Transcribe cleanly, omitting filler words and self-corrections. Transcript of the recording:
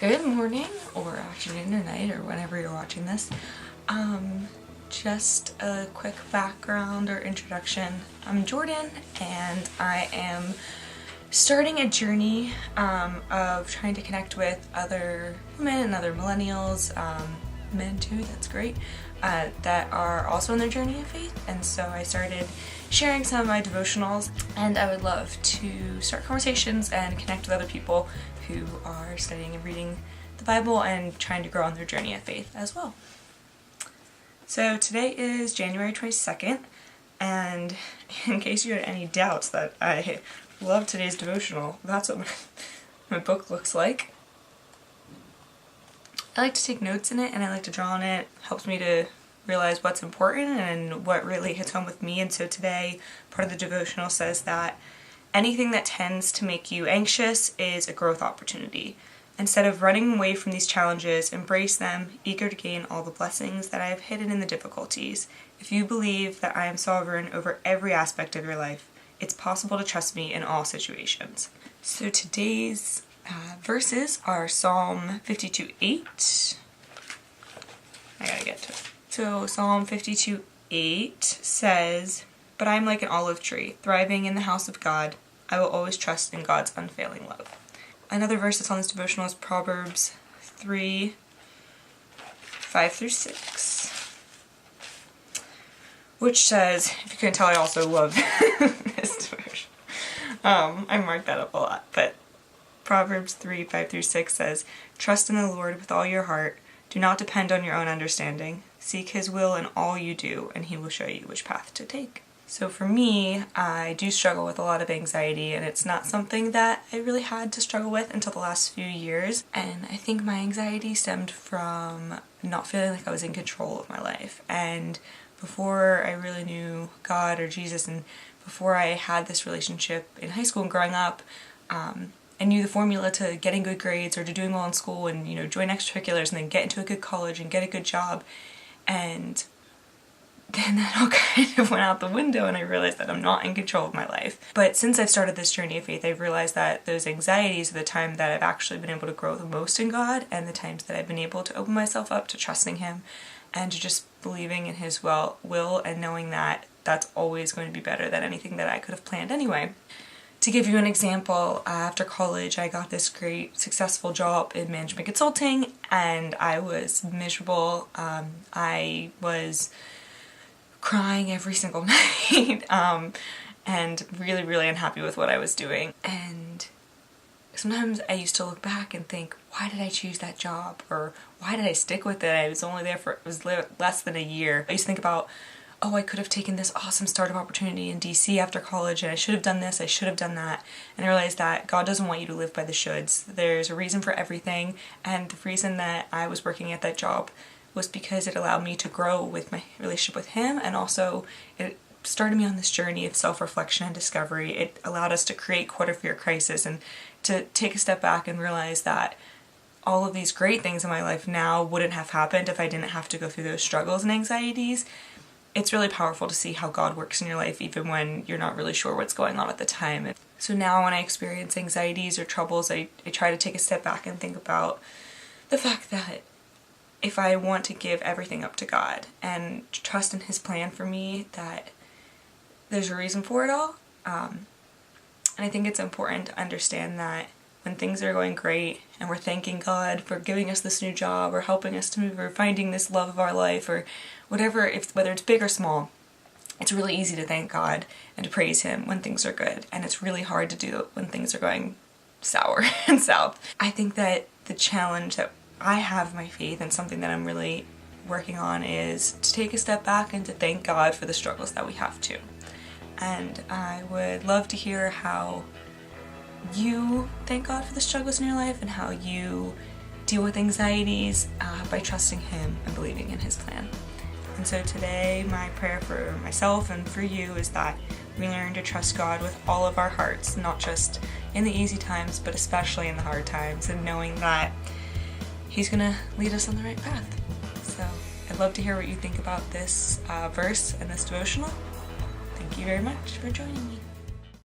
Good morning, or afternoon, or night, or whenever you're watching this. Just a quick background or introduction. I'm Jordan, and I am starting a journey of trying to connect with other women and other millennials, men too, that's great, that are also on their journey of faith. And so I started sharing some of my devotionals, and I would love to start conversations and connect with other people who are studying and reading the Bible and trying to grow on their journey of faith as well. So today is January 22nd, and in case you had any doubts that I love today's devotional, that's what my book looks like. I like to take notes in it, and I like to draw on it. It helps me to realize what's important and what really hits home with me. And so today, part of the devotional says that anything that tends to make you anxious is a growth opportunity. Instead of running away from these challenges, embrace them, eager to gain all the blessings that I have hidden in the difficulties. If you believe that I am sovereign over every aspect of your life, it's possible to trust me in all situations. So today's verses are Psalm 52:8. I gotta get to it. So Psalm 52:8 says, "But I am like an olive tree, thriving in the house of God. I will always trust in God's unfailing love." Another verse that's on this devotional is Proverbs 3:5-6, which says, if you couldn't tell, I also love this devotion. I marked that up a lot, but Proverbs 3:5-6 says, "Trust in the Lord with all your heart. Do not depend on your own understanding. Seek His will in all you do, and He will show you which path to take." So for me, I do struggle with a lot of anxiety, and it's not something that I really had to struggle with until the last few years. And I think my anxiety stemmed from not feeling like I was in control of my life. And before I really knew God or Jesus, and before I had this relationship in high school and growing up, I knew the formula to getting good grades or to doing well in school and, join extracurriculars and then get into a good college and get a good job. And then that all kind of went out the window, and I realized that I'm not in control of my life. But since I've started this journey of faith, I've realized that those anxieties are the time that I've actually been able to grow the most in God, and the times that I've been able to open myself up to trusting Him and to just believing in His will and knowing that that's always going to be better than anything that I could have planned anyway. To give you an example, after college I got this great successful job in management consulting, and I was miserable. I was crying every single night and really, really unhappy with what I was doing. And sometimes I used to look back and think, why did I choose that job? Or why did I stick with it? I was only there for, it was less than a year. I used to think about, oh, I could have taken this awesome startup opportunity in DC after college, and I should have done this, I should have done that. And I realized that God doesn't want you to live by the shoulds. There's a reason for everything, and the reason that I was working at that job was because it allowed me to grow with my relationship with Him, and also it started me on this journey of self-reflection and discovery. It allowed us to create quarter-year crisis and to take a step back and realize that all of these great things in my life now wouldn't have happened if I didn't have to go through those struggles and anxieties. It's really powerful to see how God works in your life even when you're not really sure what's going on at the time. So now when I experience anxieties or troubles, I try to take a step back and think about the fact that if I want to give everything up to God and trust in His plan for me, that there's a reason for it all. And I think it's important to understand that when things are going great and we're thanking God for giving us this new job or helping us to move or finding this love of our life or whatever, whether it's big or small, it's really easy to thank God and to praise Him when things are good. And it's really hard to do when things are going sour and south. I think that the challenge that I have my faith, and something that I'm really working on, is to take a step back and to thank God for the struggles that we have too. And I would love to hear how you thank God for the struggles in your life and how you deal with anxieties by trusting Him and believing in His plan. And so today my prayer for myself and for you is that we learn to trust God with all of our hearts, not just in the easy times, but especially in the hard times, and knowing that He's going to lead us on the right path. So I'd love to hear what you think about this verse and this devotional. Thank you very much for joining me.